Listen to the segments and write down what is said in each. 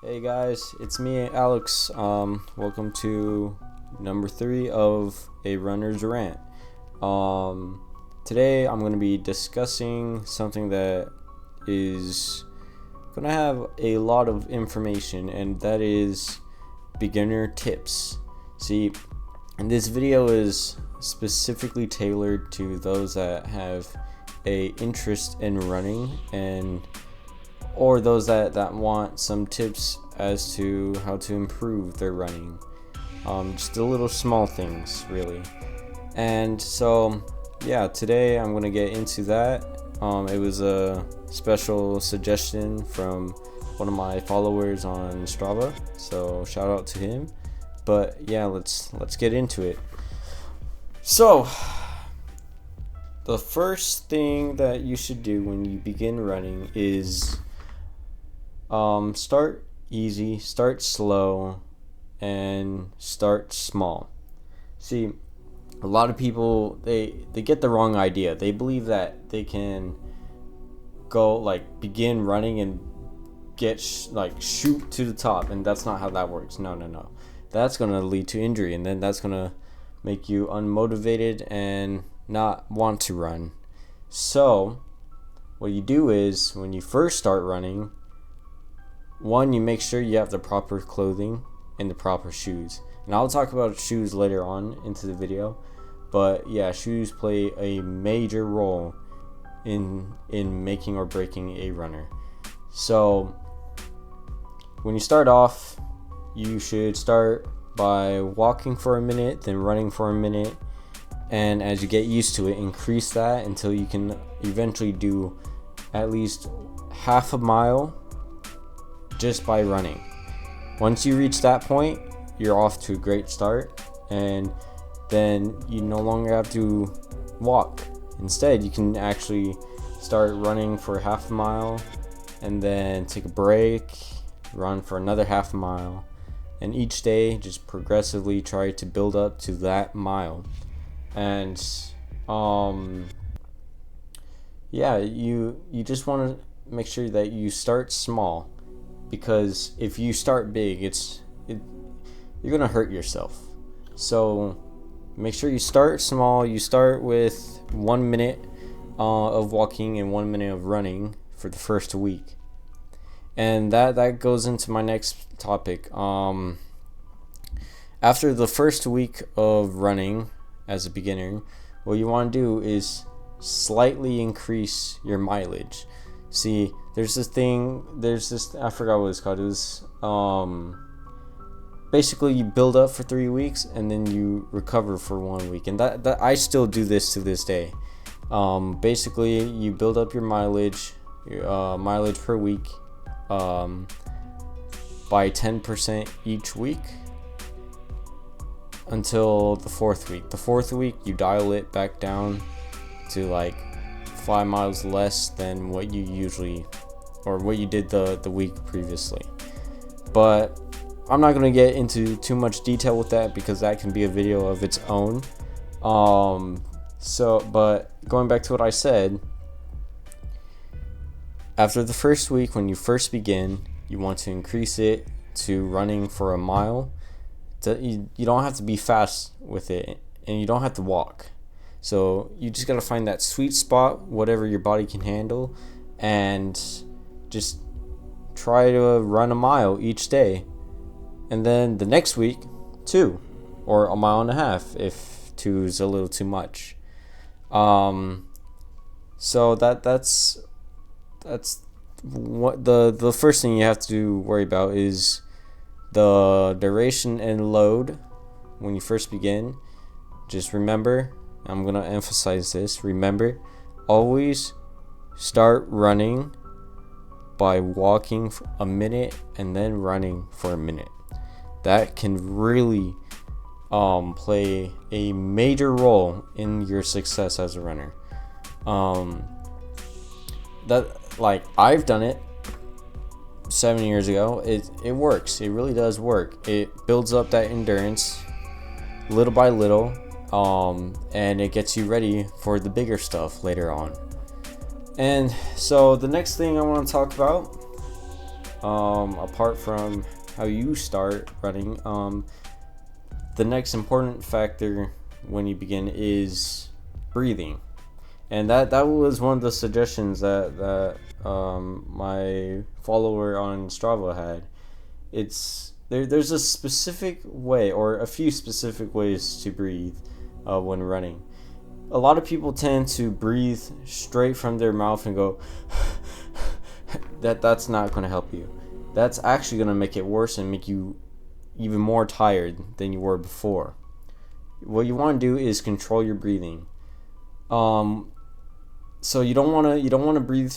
Hey guys, it's me, Alex. Welcome to number 3 of a runner's rant. Today I'm going to be discussing something that is going to have a lot of information, and that is beginner tips. See, and this video is specifically tailored to those that have a interest in running and or those that want some tips as to how to improve their running. Just the little small things, really. And so, yeah, today I'm going to get into that. It was a special suggestion from one of my followers on Strava, so shout out to him. But yeah, let's get into it. So, the first thing that you should do when you begin running is start easy, start slow, and start small. See, a lot of people they get the wrong idea. They believe that they can begin running and get shoot to the top, and that's not how that works. No. That's gonna lead to injury, and then that's gonna make you unmotivated and not want to run. So, what you do is when you first start running, one, you make sure you have the proper clothing and the proper shoes. And I'll talk about shoes later on into the video. But yeah, shoes play a major role in making or breaking a runner. So when you start off, you should start by walking for a minute, then running for a minute. And as you get used to it, increase that until you can eventually do at least half a mile just by running. Once you reach that point, you're off to a great start, and then you no longer have to walk. Instead, you can actually start running for half a mile and then take a break, run for another half a mile, and each day just progressively try to build up to that mile. And you just want to make sure that you start small, because if you start big, you're gonna hurt yourself. So make sure you start small. You start with 1 minute of walking and 1 minute of running for the first week, and that goes into my next topic. After the first week of running as a beginner, what you want to do is slightly increase your mileage. See, there's this, I forgot what it's called. It was, basically you build up for 3 weeks and then you recover for 1 week. And that I still do this to this day. Basically you build up your mileage per week, by 10% each week until the 4th week. The 4th week, you dial it back down to 5 miles less than what you usually, or what you did the week previously. But I'm not going to get into too much detail with that, because that can be a video of its own. But going back to what I said, after the first week, when you first begin, you want to increase it to running for a mile. You don't have to be fast with it, and you don't have to walk. So you just gotta find that sweet spot, whatever your body can handle, and just try to run a mile each day. And then the next week, 2 or a mile and a half if 2 is a little too much. So that's what the first thing you have to worry about is the duration and load when you first begin. Just remember, I'm going to emphasize this, remember, always start running by walking for a minute and then running for a minute. That can really play a major role in your success as a runner. I've done it 7 years ago. It works. It really does work. It builds up that endurance little by little, and it gets you ready for the bigger stuff later on. And so the next thing I want to talk about apart from how you start running, the next important factor when you begin is breathing. And that was one of the suggestions that my follower on Strava had. There's a specific way, or a few specific ways to breathe when running. A lot of people tend to breathe straight from their mouth and go that's not going to help you. That's actually going to make it worse and make you even more tired than you were before. What you want to do is control your breathing. So you don't want to breathe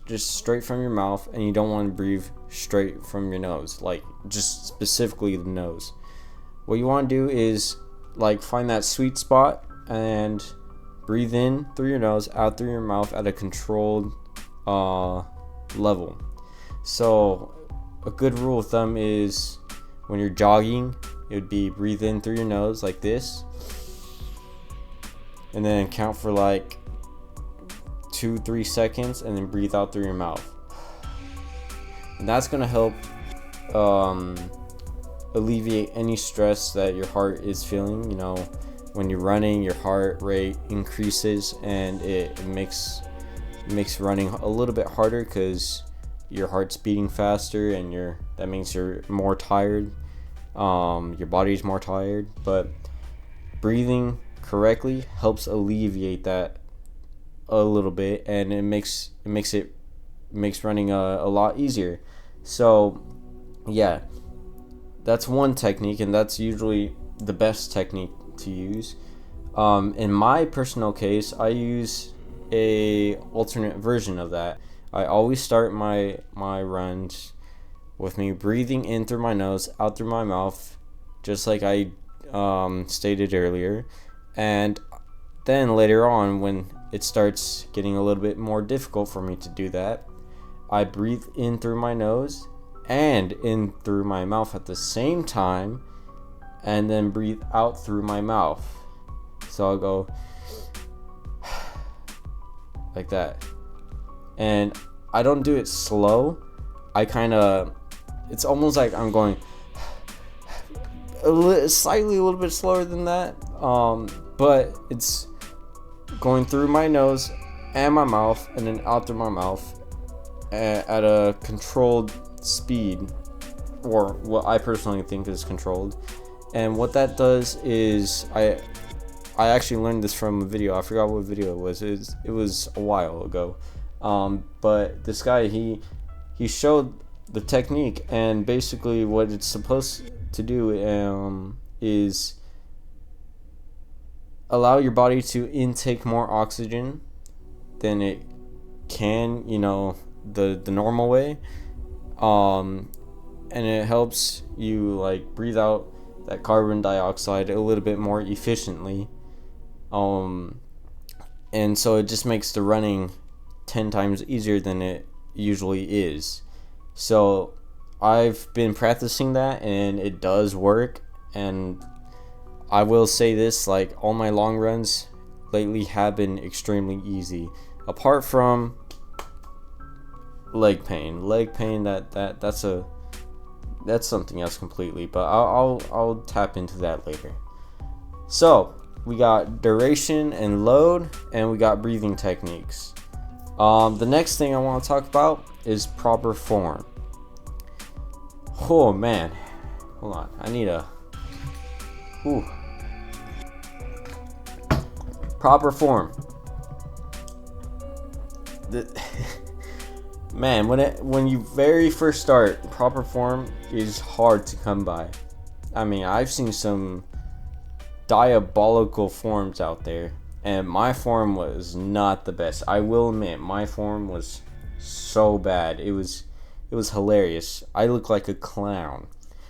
just straight from your mouth, and you don't want to breathe straight from your nose, like just specifically the nose. What you want to do is like find that sweet spot and breathe in through your nose, out through your mouth at a controlled level. So a good rule of thumb is when you're jogging, it would be breathe in through your nose like this, and then count for like 2-3 seconds, and then breathe out through your mouth. And that's gonna help alleviate any stress that your heart is feeling. You know, when you're running, your heart rate increases, and it makes running a little bit harder because your heart's beating faster, and that means you're more tired. Your body's more tired, but breathing correctly helps alleviate that a little bit, and it makes running a lot easier. So yeah, that's one technique, and that's usually the best technique to use. In my personal case, I use a alternate version of that. I always start my runs with me breathing in through my nose, out through my mouth, just like I stated earlier. And then later on, when it starts getting a little bit more difficult for me to do that, I breathe in through my nose and in through my mouth at the same time, and then breathe out through my mouth. So I'll go like that. And I don't do it slow. It's almost like I'm going a little bit slower than that. But it's going through my nose and my mouth, and then out through my mouth at a controlled speed, or what I personally think is controlled. And what that does is I actually learned this from a video. I forgot what video it was. It was a while ago. But this guy, he showed the technique, and basically what it's supposed to do is allow your body to intake more oxygen than it can, the normal way. And it helps you like breathe out that carbon dioxide a little bit more efficiently. And so it just makes the running 10 times easier than it usually is. So I've been practicing that, and it does work. And I will say this, like, all my long runs lately have been extremely easy, apart from leg pain. That's something else completely, but I'll tap into that later. So we got duration and load, and we got breathing techniques. The next thing I want to talk about is proper form. Oh man, hold on, I need a proper form. Man, when you very first start, proper form is hard to come by. I mean, I've seen some diabolical forms out there, and my form was not the best. I will admit, my form was so bad. It was hilarious. I looked like a clown.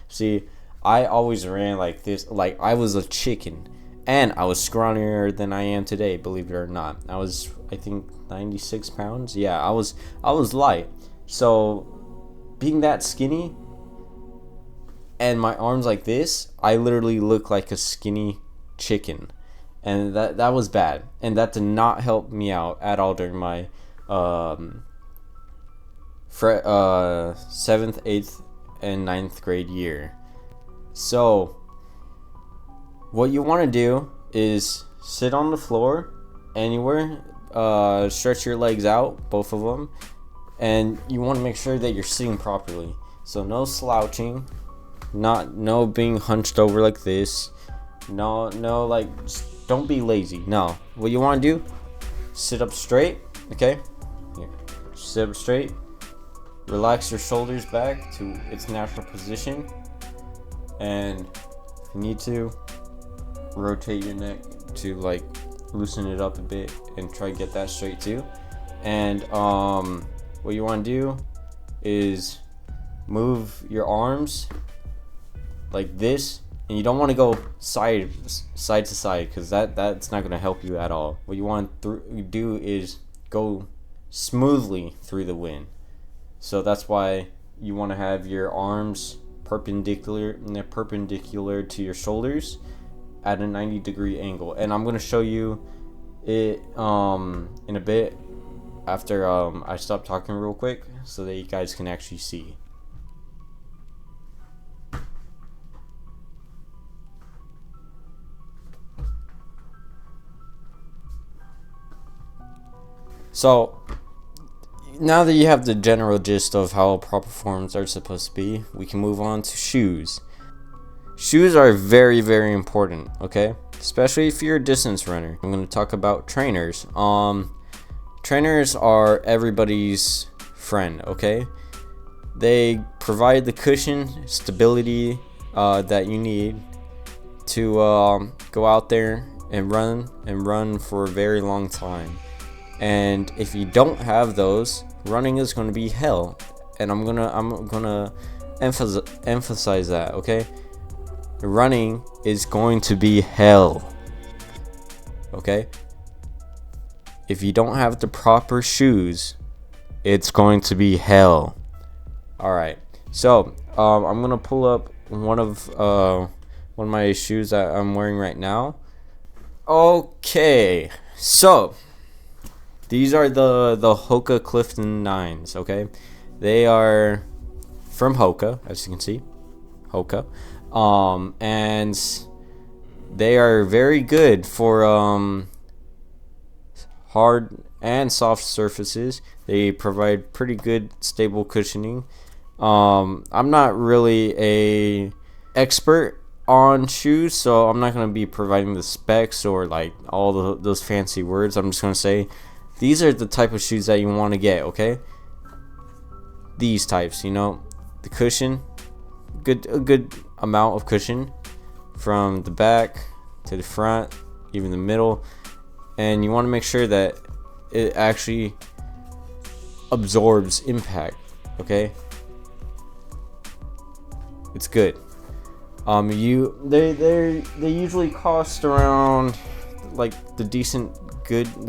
See, I always ran like this, like I was a chicken, and I was scrawnier than I am today, believe it or not. I was, I think, 96 pounds. Yeah, I was light. So being that skinny and my arms like this, I literally look like a skinny chicken, and that was bad, and that did not help me out at all during my 7th, 8th, and ninth grade year. So what you want to do is sit on the floor anywhere, stretch your legs out, both of them, and you want to make sure that you're sitting properly. So no slouching, no being hunched over like this, no like, don't be lazy. No, what you want to do, sit up straight. Okay, here, sit up straight, relax your shoulders back to its natural position, and if you need to, rotate your neck to like loosen it up a bit and try to get that straight too. And what you want to do is move your arms like this, and you don't want to go side to side, because that's not going to help you at all. What you want to do is go smoothly through the wind. So that's why you want to have your arms perpendicular to your shoulders at a 90-degree angle. And I'm going to show you it in a bit after I stop talking real quick, so that you guys can actually see. So now that you have the general gist of how proper forms are supposed to be, we can move on to shoes. Shoes are very, very important, okay? Especially if you're a distance runner. I'm going to talk about trainers. Trainers are everybody's friend, okay? They provide the cushion, stability that you need to go out there and run for a very long time. And if you don't have those, running is going to be hell. And I'm gonna emphasize that, okay? Running is going to be hell. Okay? If you don't have the proper shoes, it's going to be hell. Alright. So, I'm gonna pull up one of my shoes that I'm wearing right now. Okay. So, these are the Hoka Clifton 9s, okay? They are from Hoka, as you can see. Hoka. And they are very good for hard and soft surfaces. They provide pretty good stable cushioning. I'm not really a expert on shoes, so I'm not going to be providing the specs or like all those fancy words. I'm just going to say these are the type of shoes that you want to get, okay? These types, you know, the cushion, a good amount of cushion from the back to the front, even the middle, and you want to make sure that it actually absorbs impact, okay? It's good. They usually cost around, like, the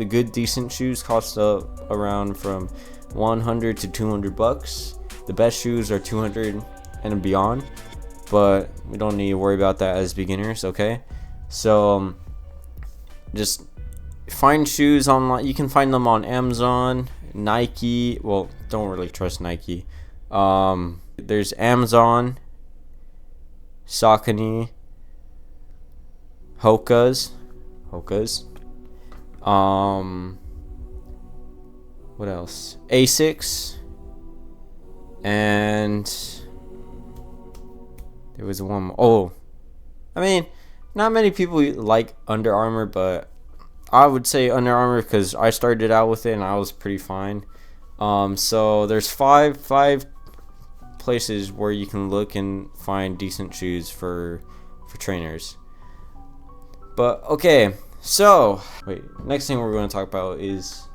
good decent shoes cost around from $100 to $200. The best shoes are $200 and beyond, but we don't need to worry about that as beginners, okay? So just find shoes online. You can find them on Amazon, Nike. Well, don't really trust Nike. There's Amazon, Saucony, Hoka's. What else? Asics, and there was one more. Oh, I mean, not many people like Under Armour, but I would say Under Armour because I started out with it and I was pretty fine. So there's five places where you can look and find decent shoes for trainers. But okay, so wait, next thing we're going to talk about is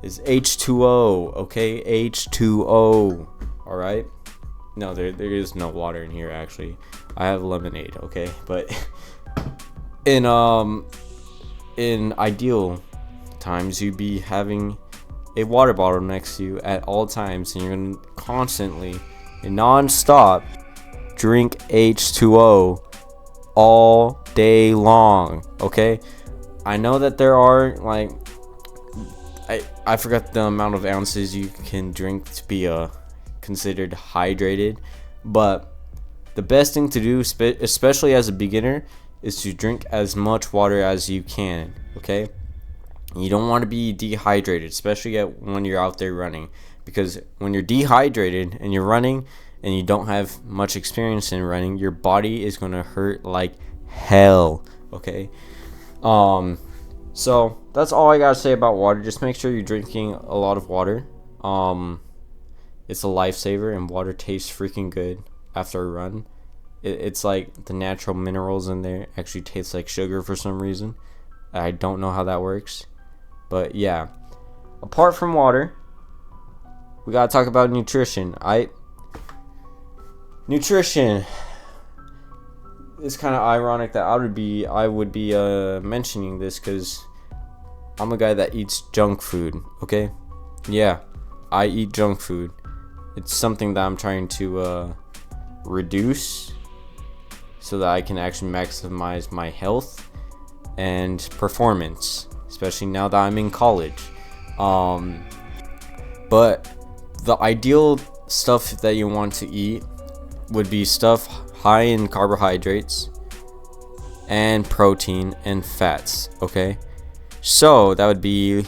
H2O, okay? H2O, all right? No, there is no water in here actually. I have lemonade, okay? But in ideal times, you'd be having a water bottle next to you at all times, and you're going to constantly and non-stop drink H2O all day long, okay? I know that there are, like, I forgot the amount of ounces you can drink to be considered hydrated, but the best thing to do, especially as a beginner, is to drink as much water as you can. Okay, you don't want to be dehydrated, especially when you're out there running, because when you're dehydrated and you're running and you don't have much experience in running, your body is gonna hurt like hell. Okay, so that's all I gotta say about water. Just make sure you're drinking a lot of water. It's a lifesaver, and water tastes freaking good after a run. It's like the natural minerals in there actually taste like sugar for some reason. I don't know how that works, but yeah. Apart from water, we gotta talk about nutrition. Nutrition. It's kind of ironic that I would be mentioning this, because I'm a guy that eats junk food. Okay, yeah, I eat junk food. It's something that I'm trying to reduce, so that I can actually maximize my health and performance, especially now that I'm in college. But the ideal stuff that you want to eat would be stuff high in carbohydrates and protein and fats. Okay, so that would be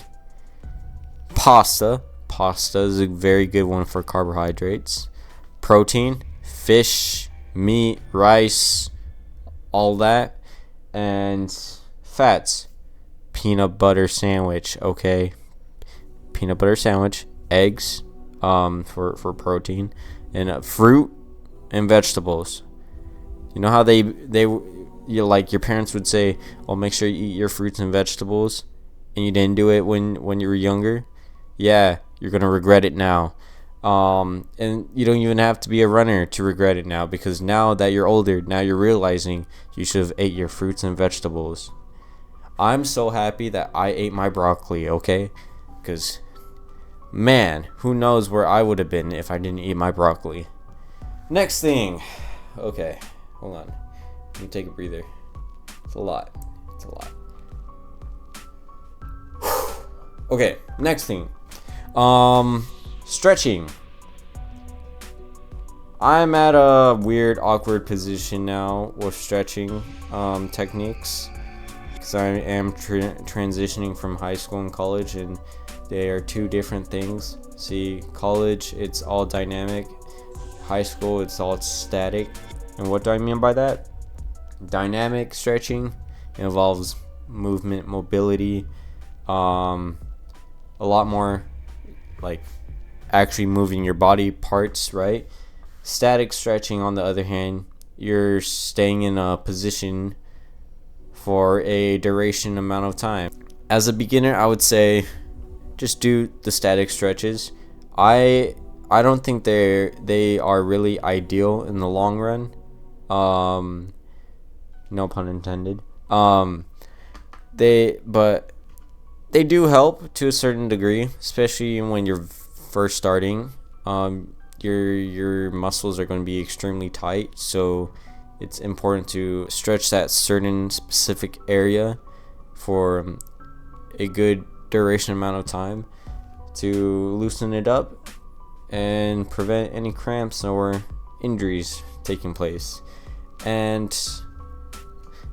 pasta. Pasta is a very good one for carbohydrates. Protein, fish, meat, rice, all that. And fats, peanut butter sandwich. Okay, peanut butter sandwich, eggs, for protein, and fruit and vegetables. You know how you like, your parents would say, "Oh, make sure you eat your fruits and vegetables," and you didn't do it when you were younger. Yeah, you're gonna regret it now. And you don't even have to be a runner to regret it now, because now that you're older, now you're realizing you should have ate your fruits and vegetables. I'm so happy that I ate my broccoli. Okay, because man, who knows where I would have been if I didn't eat my broccoli. Next thing. Okay, hold on. Let me take a breather. It's a lot. Okay, next thing. Stretching. I'm at a weird, awkward position now with stretching techniques, because I am transitioning from high school and college, and they are two different things. See, college, it's all dynamic. High school, it's all static. And what do I mean by that? Dynamic stretching involves movement, mobility, a lot more like actually moving your body parts, right? Static stretching, on the other hand, you're staying in a position for a duration amount of time. As a beginner, I would say just do the static stretches. I don't think they are really ideal in the long run. No pun intended. They do help to a certain degree, especially when you're first starting. Your muscles are going to be extremely tight, so it's important to stretch that certain specific area for a good duration amount of time to loosen it up and prevent any cramps or injuries taking place. And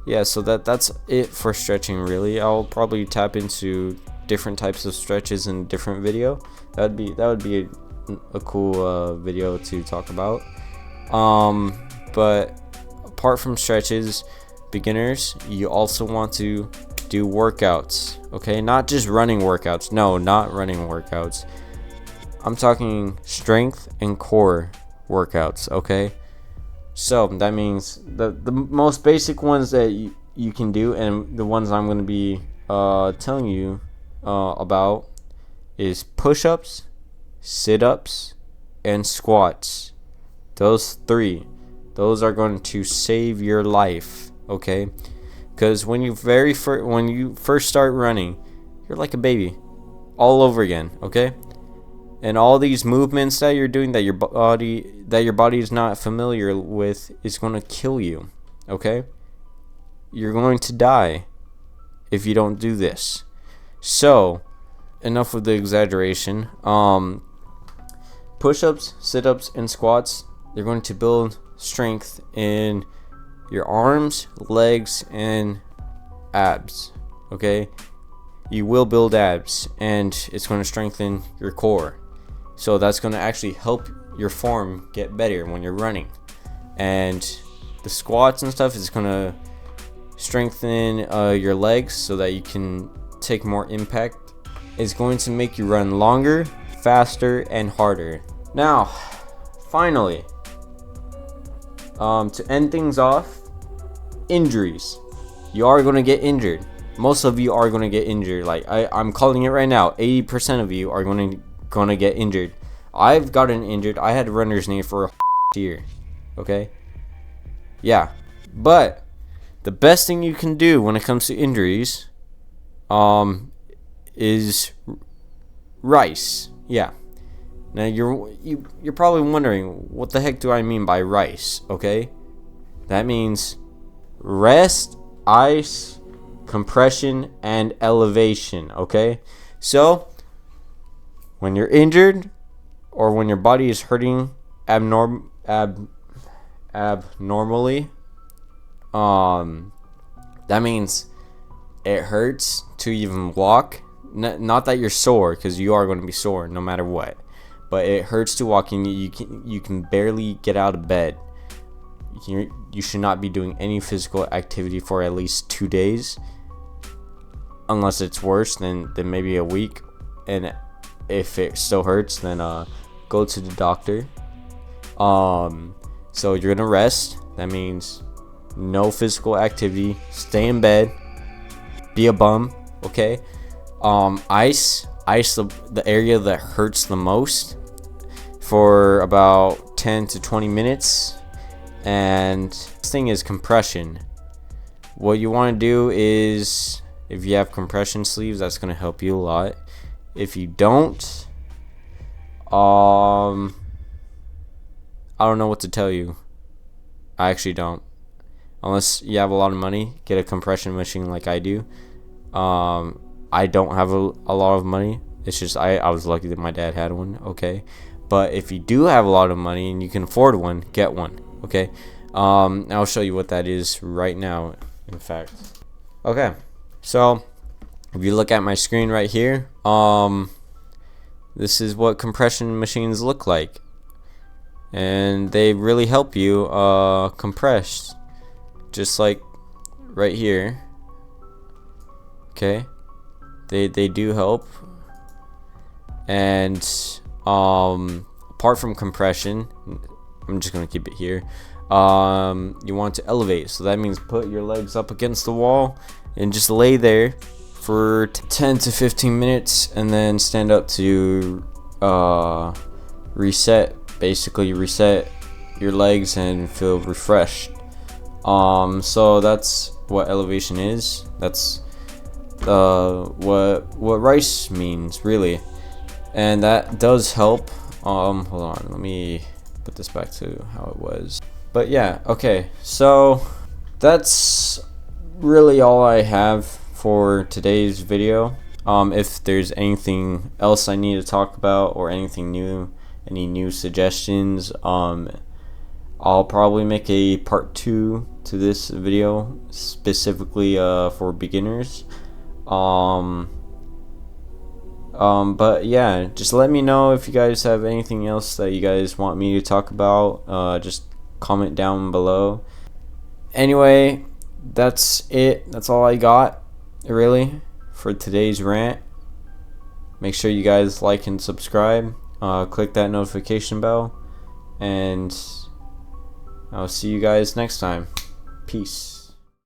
yeah, so that's it for stretching, really. I'll probably tap into different types of stretches in a different video. That would be a cool video to talk about. But apart from stretches, beginners, you also want to do workouts. Okay, not just running workouts. No, not running workouts. I'm talking strength and core workouts. Okay, so that means the most basic ones that you can do, and the ones I'm going to be telling you about, is push-ups, sit-ups, and squats. Those three, those are going to save your life. Okay, because when you first start running, you're like a baby all over again. Okay, and all these movements that you're doing that your body is not familiar with is going to kill you. Okay, you're going to die if you don't do this. So enough of the exaggeration. Push-ups, sit-ups, and squats, they're going to build strength in your arms, legs, and abs. Okay, you will build abs, and it's going to strengthen your core. So that's going to actually help your form get better when you're running. And the squats and stuff is going to strengthen your legs so that you can take more impact. It's going to make you run longer, faster, and harder. Now, finally, to end things off, injuries. You are going to get injured. Most of you are going to get injured. Like I'm calling it right now. 80% of you are going to get injured. I've gotten injured. I had runner's knee for a year. Okay? Yeah. But the best thing you can do when it comes to injuries is rice. Yeah. Now you're probably wondering, what the heck do I mean by rice? Okay? That means rest, ice, compression, and elevation. Okay? So when you're injured or when your body is hurting abnormally, that means it hurts to even walk. Not that you're sore, because you are going to be sore no matter what, but it hurts to walk and you can barely get out of bed. You should not be doing any physical activity for at least 2 days, unless it's worse than maybe a week. And if it still hurts, then go to the doctor. So you're gonna rest. That means no physical activity. Stay in bed. Be a bum. Okay. Ice the area that hurts the most for about 10 to 20 minutes. And this thing is compression. What you want to do is, if you have compression sleeves, that's going to help you a lot. If you don't, I don't know what to tell you. I actually don't. Unless you have a lot of money, get a compression machine like I do. I don't have a lot of money. It's just I was lucky that my dad had one. Okay, but if you do have a lot of money and you can afford one, get one. Okay, I'll show you what that is right now. In fact, okay, so if you look at my screen right here, this is what compression machines look like, and they really help you compress, just like right here. Okay, they do help. And apart from compression, I'm just gonna keep it here. You want to elevate, so that means put your legs up against the wall and just lay there for 10 to 15 minutes, and then stand up to reset. Basically, reset your legs and feel refreshed. So that's what elevation is. That's what rice means, really. And that does help. Hold on, let me put this back to how it was. But yeah, okay, so that's really all I have for today's video. If there's anything else I need to talk about, or anything new, any new suggestions, I'll probably make a part 2 to this video, specifically for beginners. But yeah, just let me know if you guys have anything else that you guys want me to talk about. Just comment down below. Anyway, that's it. That's all I got, really, for today's rant. Make sure you guys like and subscribe. Click that notification bell, and I'll see you guys next time. Peace.